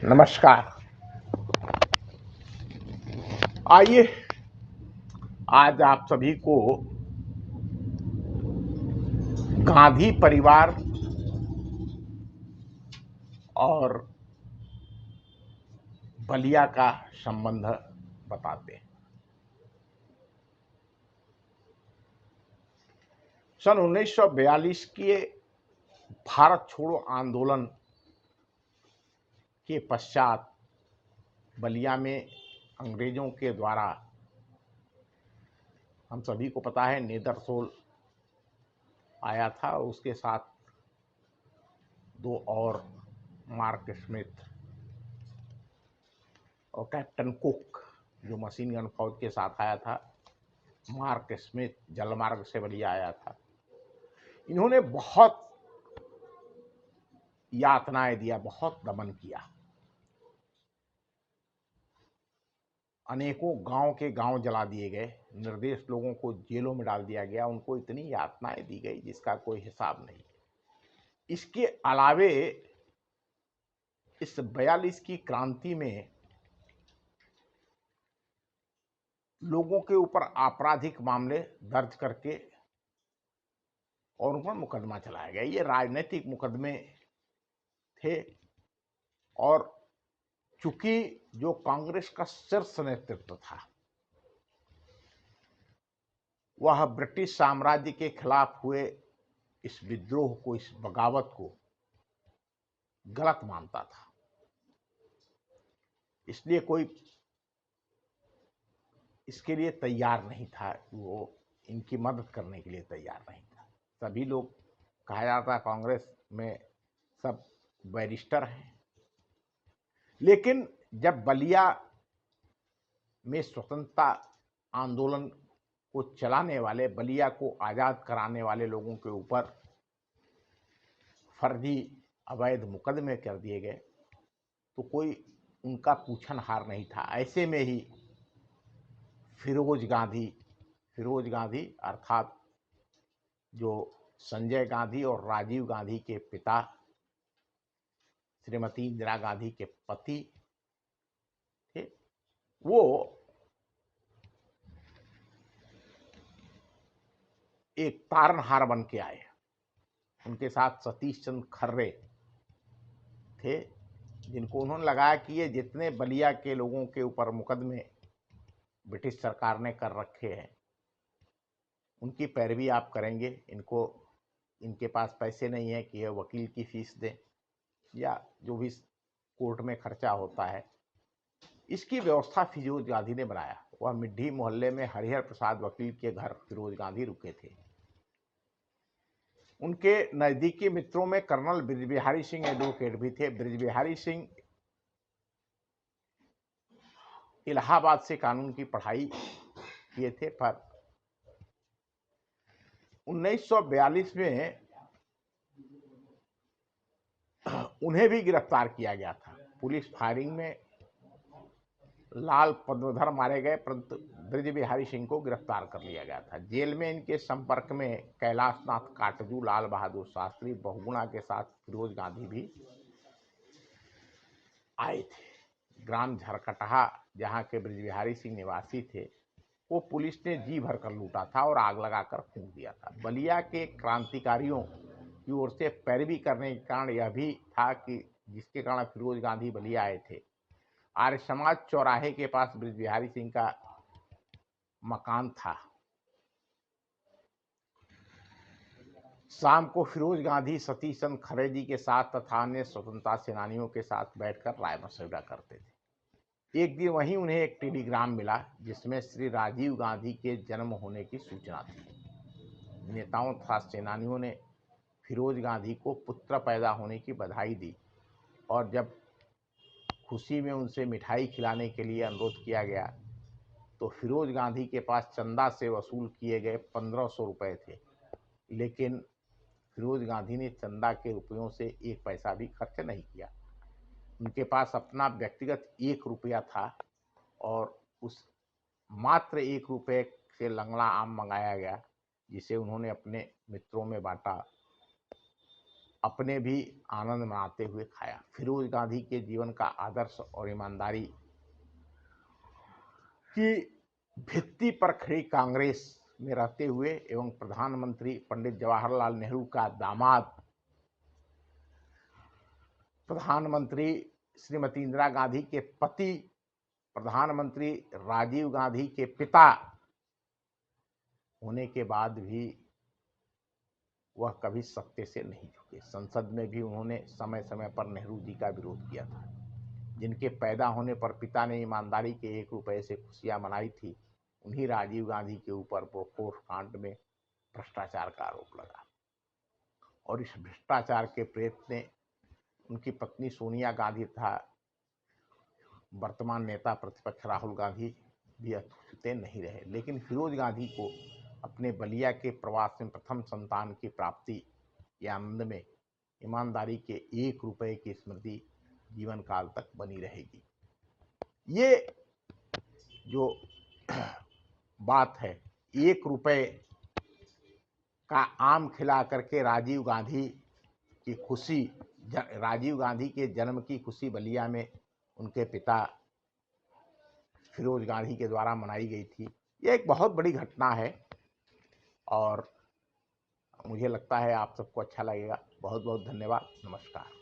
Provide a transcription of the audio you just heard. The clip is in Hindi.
नमस्कार। आइए आज आप सभी को गांधी परिवार और बलिया का संबंध बताते हैं। सन 1942 के भारत छोड़ो आंदोलन के पश्चात बलिया में अंग्रेजों के द्वारा, हम सभी को पता है, नेदरसोल आया था। उसके साथ दो और, मार्क स्मिथ और कैप्टन कुक जो मशीन गन फौज के साथ आया था। मार्क स्मिथ जलमार्ग से बलिया आया था। इन्होंने बहुत यातनाएं दिया, बहुत दमन किया। अनेकों गांव के गांव जला दिए गए, निर्दोष लोगों को जेलों में डाल दिया गया, उनको इतनी यातनाएं दी गई जिसका कोई हिसाब नहीं। इसके अलावे इस 42 की क्रांति में लोगों के ऊपर आपराधिक मामले दर्ज करके और उन पर मुकदमा चलाया गया। ये राजनीतिक मुकदमे थे और चूंकि जो कांग्रेस का शीर्ष नेतृत्व था वह ब्रिटिश साम्राज्य के खिलाफ हुए इस विद्रोह को, इस बगावत को गलत मानता था, इसलिए कोई इसके लिए तैयार नहीं था। वो इनकी मदद करने के लिए तैयार नहीं था। सभी लोग, कहा जाता कांग्रेस में सब बैरिस्टर हैं, लेकिन जब बलिया में स्वतंत्रता आंदोलन को चलाने वाले, बलिया को आज़ाद कराने वाले लोगों के ऊपर फर्जी अवैध मुकदमे कर दिए गए तो कोई उनका पूछनहार नहीं था। ऐसे में ही फिरोज गांधी अर्थात जो संजय गांधी और राजीव गांधी के पिता, श्रीमती इंदिरा गांधी के पति थे, वो एक तारनहार बन के आए। उनके साथ सतीश चंद्र खर्रे थे, जिनको उन्होंने लगाया कि ये जितने बलिया के लोगों के ऊपर मुकदमे ब्रिटिश सरकार ने कर रखे हैं उनकी पैरवी आप करेंगे। इनके पास पैसे नहीं है कि ये वकील की फीस दें या जो भी कोर्ट में खर्चा होता है, इसकी व्यवस्था फिरोज गांधी ने बनाया। वह मिड्ढी मोहल्ले में हरिहर प्रसाद वकील के घर फिरोज गांधी रुके थे। उनके नजदीकी मित्रों में कर्नल ब्रिजबिहारी सिंह एडवोकेट भी थे। ब्रिजबिहारी सिंह इलाहाबाद से कानून की पढ़ाई किए थे, पर 1942 में उन्हें भी गिरफ्तार किया गया था। पुलिस फायरिंग में लाल पद्मधर मारे गए, परंतु ब्रिजबिहारी सिंह को गिरफ्तार कर लिया गया था। जेल में इनके संपर्क में कैलाशनाथ काटजू, लाल बहादुर शास्त्री, बहुगुणा के साथ फिरोज गांधी भी आए थे। ग्राम झरकटहा, जहां के ब्रिजबिहारी सिंह निवासी थे, वो पुलिस ने जी भरकर लूटा था और आग लगाकर फूंक दिया था। बलिया के क्रांतिकारियों की ओर से पैरवी करने के कारण यह भी था कि जिसके कारण फिरोज गांधी बलिया आए थे, आर्य समाज चौराहे के पास ब्रिजबिहारी सिंह का मकान था। शाम को फिरोज गांधी सतीश चंद्र खरे जी के साथ तथा अन्य स्वतंत्रता सेनानियों के साथ बैठकर राय मशविरा करते थे। एक दिन वहीं उन्हें एक टेलीग्राम मिला जिसमें श्री राजीव गांधी के जन्म होने की सूचना थी। नेताओं तथा सेनानियों ने फिरोज गांधी को पुत्र पैदा होने की बधाई दी और जब खुशी में उनसे मिठाई खिलाने के लिए अनुरोध किया गया तो फिरोज गांधी के पास चंदा से वसूल किए गए 1500 रुपए थे, लेकिन फिरोज गांधी ने चंदा के रुपयों से एक पैसा भी खर्च नहीं किया। उनके पास अपना व्यक्तिगत 1 रुपया था और उस मात्र 1 रुपये से लंगड़ा आम मंगाया गया, जिसे उन्होंने अपने मित्रों में बांटा अपने भी आनंद मनाते हुए खाया। फिरोज गांधी के जीवन का आदर्श और ईमानदारी की भित्ति पर खड़ी कांग्रेस में रहते हुए एवं प्रधानमंत्री पंडित जवाहरलाल नेहरू का दामाद प्रधानमंत्री श्रीमती इंदिरा गांधी के पति प्रधानमंत्री राजीव गांधी के पिता होने के बाद भी वह कभी सत्य से नहीं झुके। संसद में भी उन्होंने समय समय पर नेहरू जी का विरोध किया था। जिनके पैदा होने पर पिता ने ईमानदारी के 1 रुपए से खुशियां मनाई थी, उन्हीं राजीव गांधी के ऊपर बोफोर्स कांड में भ्रष्टाचार का आरोप लगा और इस भ्रष्टाचार के प्रेत ने उनकी पत्नी सोनिया गांधी तथा वर्तमान नेता प्रतिपक्ष राहुल गांधी भी अछूते नहीं रहे। लेकिन फिरोज गांधी को अपने बलिया के प्रवास में प्रथम संतान की प्राप्ति के आनंद में ईमानदारी के 1 रुपए की स्मृति जीवन काल तक बनी रहेगी। ये जो बात है, 1 रुपए का आम खिला करके राजीव गांधी की खुशी, राजीव गांधी के जन्म की खुशी बलिया में उनके पिता फिरोज गांधी के द्वारा मनाई गई थी। यह एक बहुत बड़ी घटना है और मुझे लगता है आप सबको अच्छा लगेगा। बहुत बहुत धन्यवाद। नमस्कार।